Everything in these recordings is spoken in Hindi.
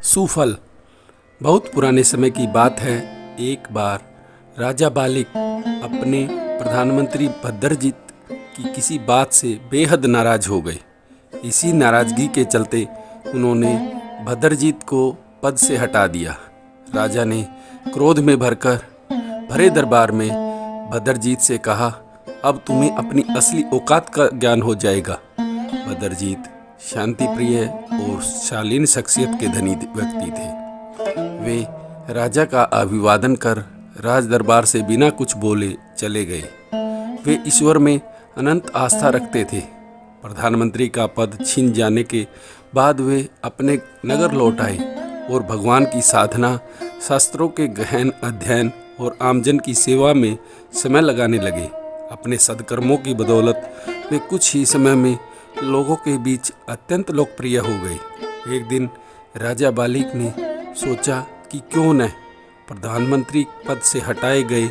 सूफल। बहुत पुराने समय की बात है। एक बार राजा बालिक अपने प्रधानमंत्री भद्रजीत की किसी बात से बेहद नाराज हो गए। इसी नाराजगी के चलते उन्होंने भद्रजीत को पद से हटा दिया। राजा ने क्रोध में भरे दरबार में भद्रजीत से कहा, अब तुम्हें अपनी असली औकात का ज्ञान हो जाएगा। भद्रजीत शांति प्रिय और शालीन शख्सियत के धनी व्यक्ति थे। वे राजा का अभिवादन कर राज दरबार से बिना कुछ बोले चले गए। वे ईश्वर में अनंत आस्था रखते थे। प्रधानमंत्री का पद छिन जाने के बाद वे अपने नगर लौट आए और भगवान की साधना, शास्त्रों के गहन अध्ययन और आमजन की सेवा में समय लगाने लगे। अपने सद्कर्मों की बदौलत वे कुछ ही समय में लोगों के बीच अत्यंत लोकप्रिय हो गए। एक दिन राजा बालिक ने सोचा कि क्यों न प्रधानमंत्री पद से हटाए गए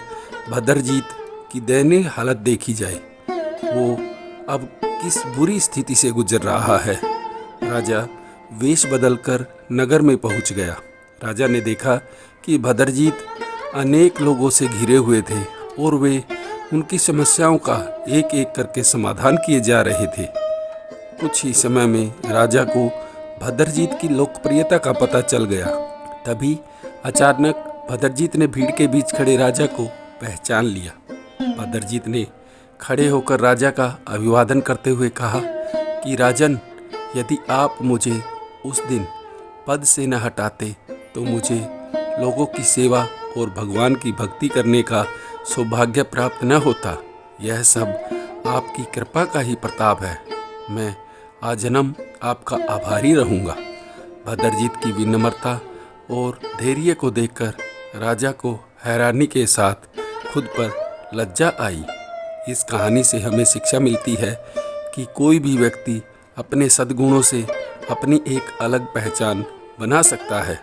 भद्रजीत की दयनीय हालत देखी जाए। वो अब किस बुरी स्थिति से गुजर रहा है। राजा वेश बदलकर नगर में पहुंच गया। राजा ने देखा कि भद्रजीत अनेक लोगों से घिरे हुए थे और वे उनकी समस्याओं का एक एक करके समाधान किए जा रहे थे। कुछ ही समय में राजा को भद्रजीत की लोकप्रियता का पता चल गया। तभी अचानक भद्रजीत ने भीड़ के बीच खड़े राजा को पहचान लिया। भद्रजीत ने खड़े होकर राजा का अभिवादन करते हुए कहा कि राजन, यदि आप मुझे उस दिन पद से न हटाते तो मुझे लोगों की सेवा और भगवान की भक्ति करने का सौभाग्य प्राप्त न होता। यह सब आपकी कृपा का ही प्रताप है। मैं आजन्म आपका आभारी रहूँगा। भद्रजीत की विनम्रता और धैर्य को देखकर राजा को हैरानी के साथ खुद पर लज्जा आई। इस कहानी से हमें शिक्षा मिलती है कि कोई भी व्यक्ति अपने सद्गुणों से अपनी एक अलग पहचान बना सकता है,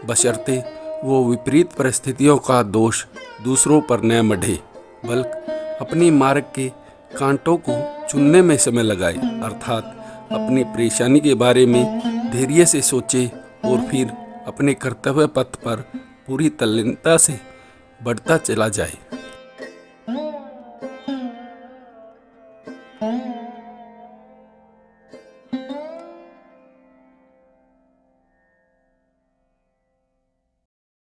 बशर्ते वो विपरीत परिस्थितियों का दोष दूसरों पर न मढ़े, बल्कि अपनी मार्ग के कांटों को चुनने में समय लगाए, अर्थात अपनी परेशानी के बारे में धैर्य से सोचे और फिर अपने कर्तव्य पथ पर पूरी तल्लीनता से बढ़ता चला जाए।